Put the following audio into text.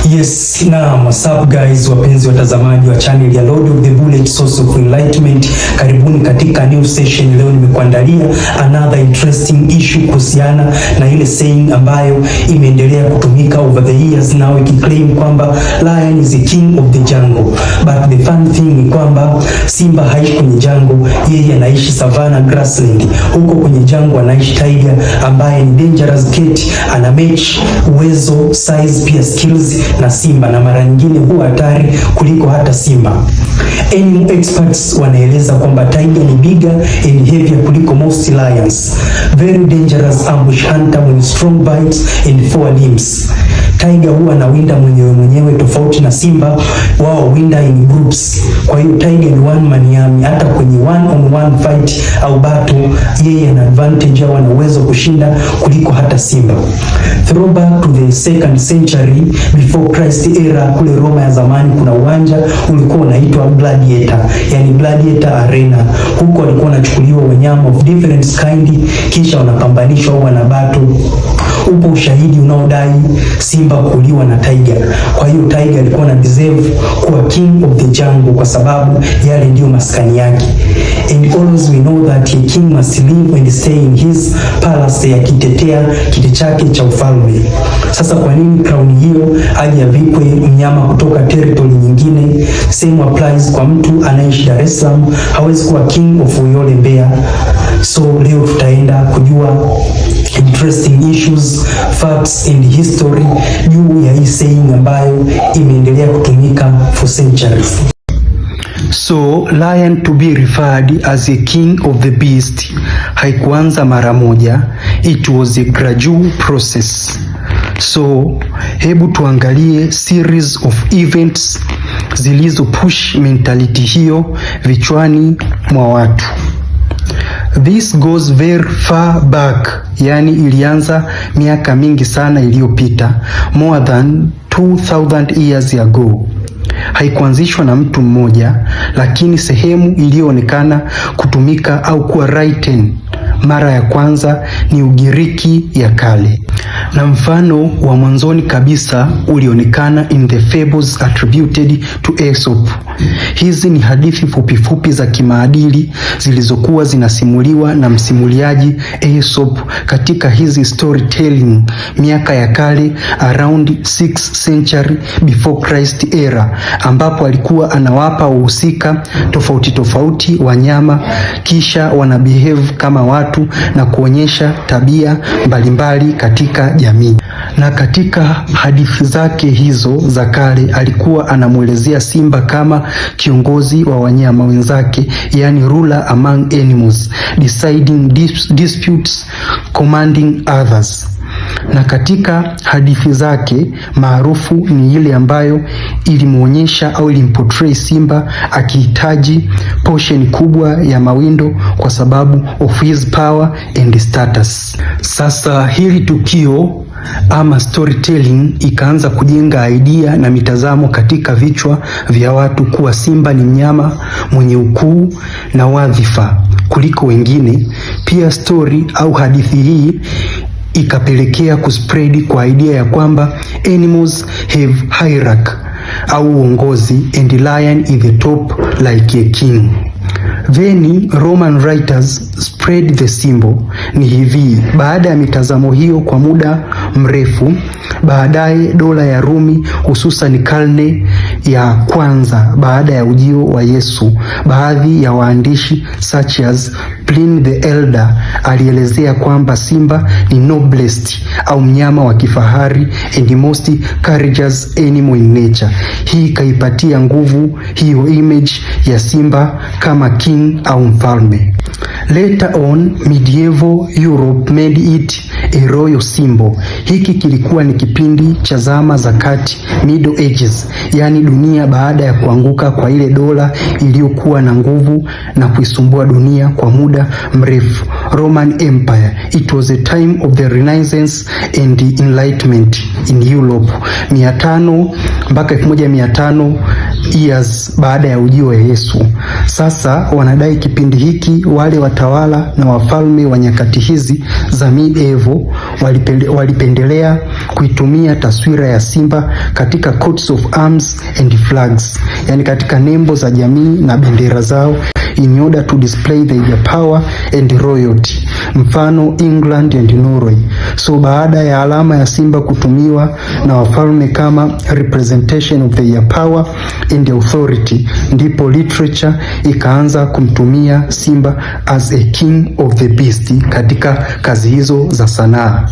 Yes, na what's up guys, wapenzi watazamaji wa channel ya Lord of the Bullet Source of Enlightenment. Karibuni katika new session. Leo nimekuandalia another interesting issue kuhusiana na ile saying ambayo imeendelea kutumika over the years now, ikiclaim kwamba lion is the king of the jungle. But the fun thing ni kwamba simba haishi kwenye jungle, yeye anaishi savannah grassland. Huko kwenye jungle anaishi tiger ambaye ni dangerous cat, ana match uwezo, size, pia skills na simba, na mara nyingine huwa hatari kuliko hata simba. Animal experts wanaeleza kwamba tiger ni bigger and heavier kuliko most lions. Very dangerous ambush hunter with strong bites and four limbs. Tiger huwa anawinda mwenyewe tofauti na simba, wao winda in groups. Kwa hiyo tiger ni one man army, hata kwenye one on one fight au battle yeye ana advantage au ana uwezo kushinda kuliko hata simba. Throwback to the 2nd century before Christ era, kule Roma ya zamani kuna uwanja ulikuwa unaitwa gladiator, yani gladiator arena. Huko walikuwa wanachukuliwa wanyama of different kind, kisha wanapambanishwa au wana battle. Upo ushahidi unaodai simba kuliwa na tiger. Kwa hiyo tiger alikuwa na deserve kuwa king of the jungle kwa sababu yale ndio maskani yake. And always we know that a king must live and stay in his palace, yakitetea kiti chake cha ufalme. Sasa kwa nini crown hiyo aje avikwe mnyama kutoka territory nyingine? Same applies kwa mtu anaishi Dar es Salaam, hawezi kuwa king of Uyole Mbeya. So leo tutaenda kujua interesting issues, facts and history juu ya hii saying ambayo imeendelea kutumika for centuries. So lion to be referred as a king of the beast haikuanza mara moja, it was a gradual process. So hebu tuangalie series of events zilizo push mentality hiyo vichwani mwa watu. This goes very far back, yani ilianza miaka mingi sana iliyopita, more than 2000 years ago. Haikuanzishwa na mtu mmoja, lakini sehemu iliyoonekana kutumika au kuwa written mara ya kwanza ni Ugiriki ya kale, na mfano wa mwanzoni kabisa ulionekana in the fables attributed to Aesop. Hizi ni hadithi fupifupi za kimaadili zilizokuwa zinasimuliwa na msimuliaji Aesop katika hizi storytelling miaka ya kale, around 6th century before Christ era, ambapo alikuwa anawapa wahusika tofauti tofauti wanyama, kisha wana behave kama watu na kuonyesha tabia mbalimbali katika jamii. Na katika hadithi zake hizo za kale alikuwa anamuelezea simba kama kiongozi wa wanyama wenzake, yani ruler among animals, deciding disputes, commanding others. Na katika hadithi zake maarufu ni ile ambayo ilimuonyesha au ilimportray simba akihitaji portion kubwa ya mawindo kwa sababu of his power and status. Sasa hili tukio ama storytelling ikaanza kujenga idea na mitazamo katika vichwa vya watu kuwa simba ni mnyama mwenye ukuu na wadhifa kuliko wengine. Pia story au hadithi hii ikapelekea kuspread kwa idea ya kwamba animals have hierarchy au uongozi and lion is the top like a king. Then Roman writers spread the symbol. Ni hivi, baada ya mitazamo hiyo kwa muda mrefu, baadaye dola ya Rumi, hususan karne ya kwanza baada ya ujio wa Yesu, baadhi ya waandishi such as Pliny the Elder alielezea kwamba simba ni noblest au mnyama wa kifahari and most courageous animal in nature. Hii ikaipatia nguvu hiyo image ya simba kama king au mfalme. Later on, medieval Europe made it a royal symbol. Hiki kilikuwa ni kipindi cha zama za kati, Middle Ages, yani dunia baada ya kuanguka kwa ile dola iliyokuwa na nguvu na kuisumbua dunia kwa muda mrefu, Roman Empire. It was a time of the Renaissance and the Enlightenment in Europe, 500 mpaka 1500 years baada ya ujio wa Yesu. Sasa wanadai kipindi hiki wale watawala na wafalme wa nyakati hizi za medieval walipendelea kuitumia taswira ya simba katika coats of arms and flags, yani katika nembo za jamii na bendera zao, in order to display their power and royalty, mfano England and Norway. So baada ya alama ya simba kutumiwa na wafalme kama representation of their power and authority, ndipo literature ikaanza kumtumia simba as a king of the beast katika kazi hizo za sanaa.